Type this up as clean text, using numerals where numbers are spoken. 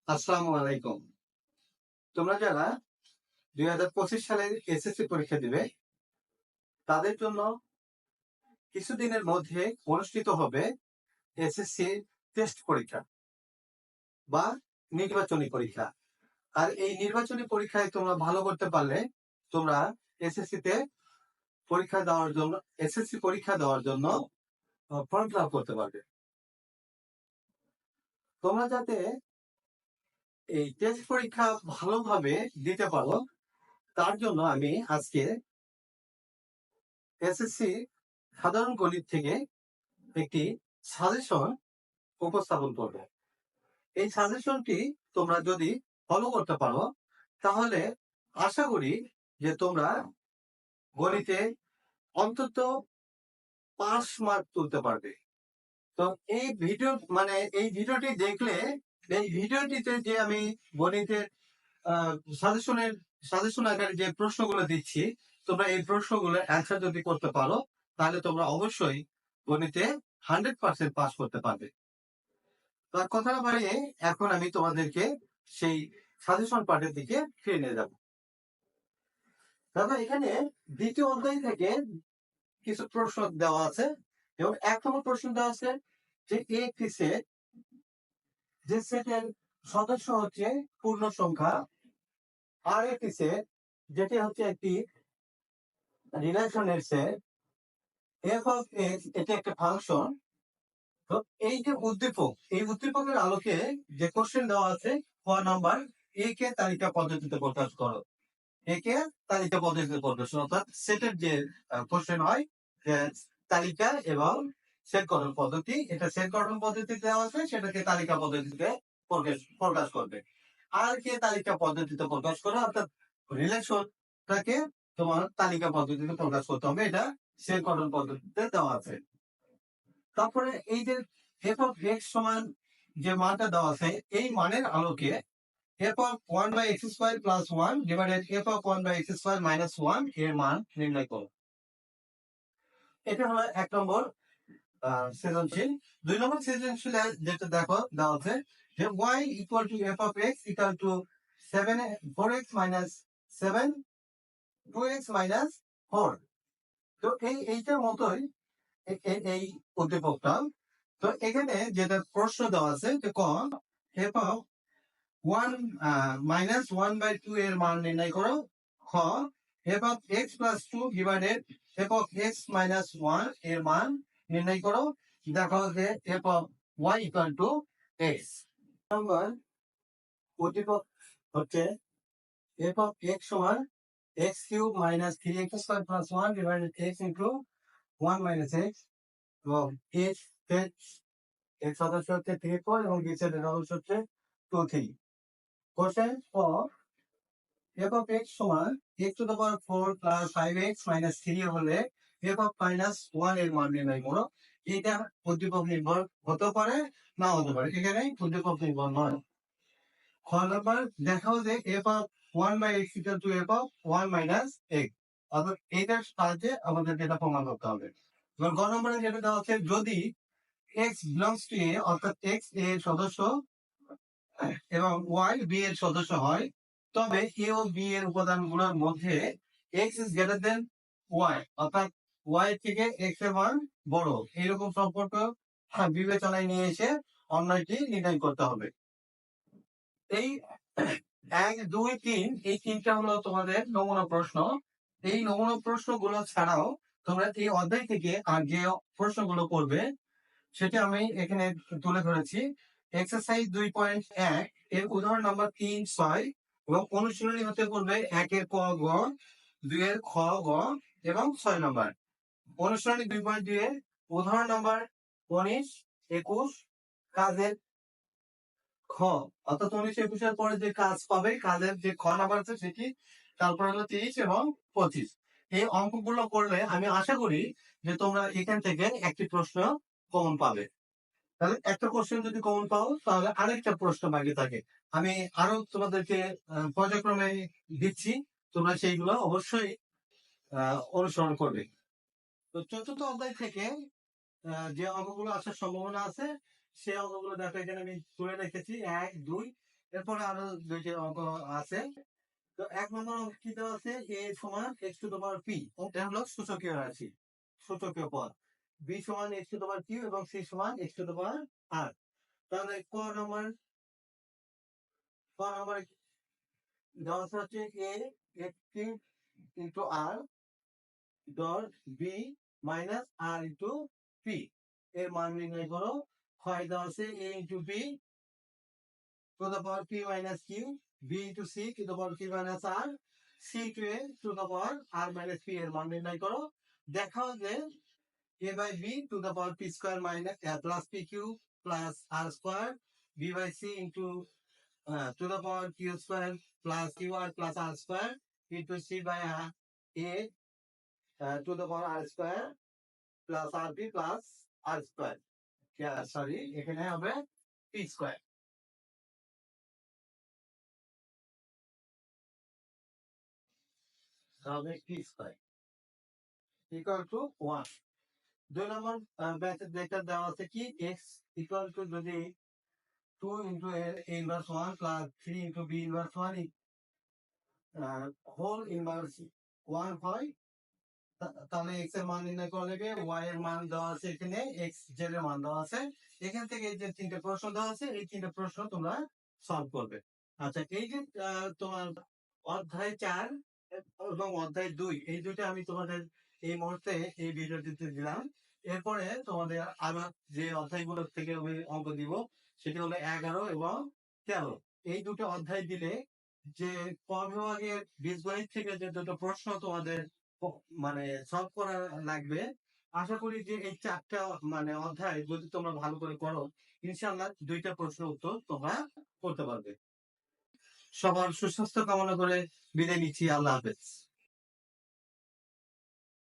আসসালামু আলাইকুম। তোমরা যারা 2025 সালের এসএসসি পরীক্ষা দিবে তাদের জন্য কিছুদিনের মধ্যে অনুষ্ঠিত হবে এসএসসি টেস্ট পরীক্ষা বা নির্বাচনী পরীক্ষা। আর এই নির্বাচনী পরীক্ষায় তোমরা ভালো করতে পারলে তোমরা এসএসসিতে এসএসসি পরীক্ষা দেওয়ার জন্য ফর্ম ফিল আপ করতে পারবে। তোমরা যাতে এই টেস্ট পরীক্ষা ভালোভাবে দিতে পারো তার জন্য আমি আজকে এসএসসি সাধারণ গণিত থেকে একটি সাজেশন উপস্থাপন করবে। এই সাজেশনটি তোমরা যদি ফলো করতে পারো তাহলে আশা করি যে তোমরা গণিতে অন্তত 5 মার্ক তুলতে পারবে। তো এই ভিডিওটি দেখলে এই ভিডিওটিতে যে আমি গণিতের সাজেশন আকারে যে প্রশ্নগুলো দিচ্ছি তোমরা এই প্রশ্নগুলোর অ্যান্সার যদি করতে পারো তাহলে তোমরা অবশ্যই গণিতে 100% পাস করতে পারবে। তার কথা না বাড়িয়ে এখন আমি তোমাদেরকে সেই সাজেশন পার্টের দিকে ফিরে নিয়ে যাব। দাদা এখানে দ্বিতীয় অধ্যায় থেকে কিছু প্রশ্ন দেওয়া আছে এবং 1 নম্বর প্রশ্ন দেওয়া আছে যে একটি সেট, যে সেটের সদস্য হচ্ছে পূর্ণ সংখ্যা, আর একটি সেট যেটি হচ্ছে একটি রিলেশনের সেট, এফ অফ এক্স এটি একটা ফাংশন। তো এই যে উদ্দীপক, এই উদ্দীপকের আলোকে যে কোশ্চেন দেওয়া আছে ক নাম্বার, এ কে তালিকা পদ্ধতিতে প্রকাশ করো। একে তালিকা পদ্ধতিতে প্রকাশ করো, অর্থাৎ সেটের যে কোশ্চেন হয় যে তালিকা এবং সেট গঠন পদ্ধতি, এটা সেট গঠন পদ্ধতিতে দেওয়া আছে, সেটাকে তালিকা পদ্ধতিতে প্রকাশ করবে। আর কে তালিকা পদ্ধতিতে প্রকাশ করো, অর্থাৎ রিলেশনটাকে তোমার তালিকা পদ্ধতিতে প্রকাশ করতে হবে, এটা সেট গঠন পদ্ধতিতে দেওয়া আছে। তারপরে এই যে এফ অফ এক্স সমান যে মানটা দেওয়া আছে, এই মানের আলোকে f of 1 by x square plus 1 divided f of 1 by x square minus 1 এর মান নির্ণয় করো। এটা হলো 1 নম্বর সৃজনশীল। 2 নম্বর সৃজনশীল যেটা দেখো দেওয়া আছে যে y equal to f of x equal to 4x minus 7 2x minus 4। তো এইটার মতোই এই উদ্দীপকটা। তো এখানে যেটা প্রশ্ন দেওয়া আছে যে ক f of 1 minus 1 by 2 এর মান নির্ণয় করো। খ f of x plus 2 divided f of x minus 1 এর মান নির্ণয় করো। দেখো যে f of y equal to x। নম্বর উদ্দীপক হচ্ছে f of x সমান x cube minus 3x square plus 1 divided x into 1 minus x এবং x সদস্য হচ্ছে 3 4 এবং b সদস্য হচ্ছে 2 3। Question for f of x সমান x to the power 4 plus 5x minus 3 হলে f of minus 1 এর মান নির্ণয় করো। এটা উদ্দীপক নির্ভর হতে পারে, না হতে পারে, এখানে উদ্দীপক নির্ভর নয়। খ নাম্বার দেখাও যে f of 1 by x equal to f of 1 minus x, অর্থাৎ এটার সাহায্যে আমাদের এটা প্রমাণ করতে হবে। এবার গ নম্বরে যেটা দেওয়া আছে যদি x belongs to a, অর্থাৎ x এর সদস্য এবং y b এর সদস্য হয়, তবে a ও b এর উপাদানগুলোর মধ্যে x is greater than y, অর্থাৎ y থেকে x এর মান বড়, এইরকম সম্পর্ক বিবেচনায় নিয়ে এসে অন্যটি নির্ণয় করতে হবে। এই 1 2 3 এই তিনটা হলো তোমাদের নমুনা প্রশ্ন। এই নমুনা প্রশ্নগুলো ছাড়াও তোমরা এই অধ্যায় থেকে আর যে প্রশ্নগুলো করবে সেটা আমি এখানে তুলে ধরেছি। এক্সারসাইজ 2.1 এর উদাহরণ নাম্বার 3 6 এবং অনুশীলনী হতে করবে 1 এর ক গ, 2 এর খ গ এবং 6 নম্বর। অনুশীলনী 2.2 এর উদাহরণ নাম্বার 19 21 কাজের খ, অর্থাৎ 19 21 এর পরে যে কাজ পাবে কাজের যে খ নাম্বার আছে সেটি, তারপর হলো 30 এবং 25। এই অঙ্কগুলো করলে আমি আশা করি যে তোমরা এখান থেকে একটি প্রশ্ন কমন পাবে। তাহলে একটা কোশ্চেন যদি কমন পাও তাহলে আরেকটা প্রশ্ন বাকি থাকে। আমি আরো তোমাদেরকে পর্যায়ক্রমে দিচ্ছি, তোমরা সেইগুলো অবশ্যই অনুসরণ করবে। তো চতুর্থ অধ্যায় থেকে যে অঙ্কগুলো আসার সম্ভাবনা আছে সেই অঙ্কগুলো দেখো এখানে আমি তুলে রেখেছি 1 2 এরপরে আরো দুইটি অঙ্ক আছে। তো 1 নম্বর অঙ্ক কি দেওয়া আছে? a সমান x to the power p, এটা হলো সূচকীয় রাশি, সূচকীয় পদ। b সমান x to the power q এবং c সমান x to the power r। তাহলে ক নম্বর দেওয়া আছে হচ্ছে a x into r dot b minus r into p এর মান নির্ণয় করো। ক্ষয় দেওয়া আছে a into b to the power p minus q, b into c to the power p minus r, c to a to the power r minus p এর মান নির্ণয় করো। দেখাও যে a by b to the power p square minus plus pq plus r square, b by c into to the power q square plus qr plus r square into c by a to the power r square plus rp plus r square. Sorry, এখানে হবে p square। হবে p square equal to 1। 2 নম্বর ব্যাচের যেটা দেওয়া আছে কি x equal to যদি 2 into a inverse 1 plus 3 into b inverse 1 whole inverse 1 হয়, তাহলে x এর মান নির্ণয় করা লাগবে। y এর মান দেওয়া আছে এখানে, x z এর মান দেওয়া আছে। এখান থেকে এই যে তিনটে প্রশ্ন দেওয়া আছে, এই তিনটে প্রশ্ন তোমরা সলভ করবে। আচ্ছা, এই যে তোমার অধ্যায় 4 এবং অধ্যায় 2, এই দুইটা আমি তোমাদের এই মুহূর্তে এই ভিডিওটিতে দিলাম। এরপরে তোমাদের আরো যে অধ্যায়গুলো থেকে আমি অঙ্ক দিব সেটি হলো 11 এবং 13। এই দুটো অধ্যায় দিলে যে ক বিভাগের বীজগণিত থেকে যে দুটো প্রশ্ন তোমাদের মানে সলভ করা লাগবে, আশা করি যে এই 4টা মানে অধ্যায় যদি তোমরা ভালো করে করো, ইনশাআল্লাহ 2টা প্রশ্ন উত্তর তোমরা করতে পারবে। সবার সুস্বাস্থ্য কামনা করে বিদায় নিচ্ছি। আল্লাহ হাফেজ।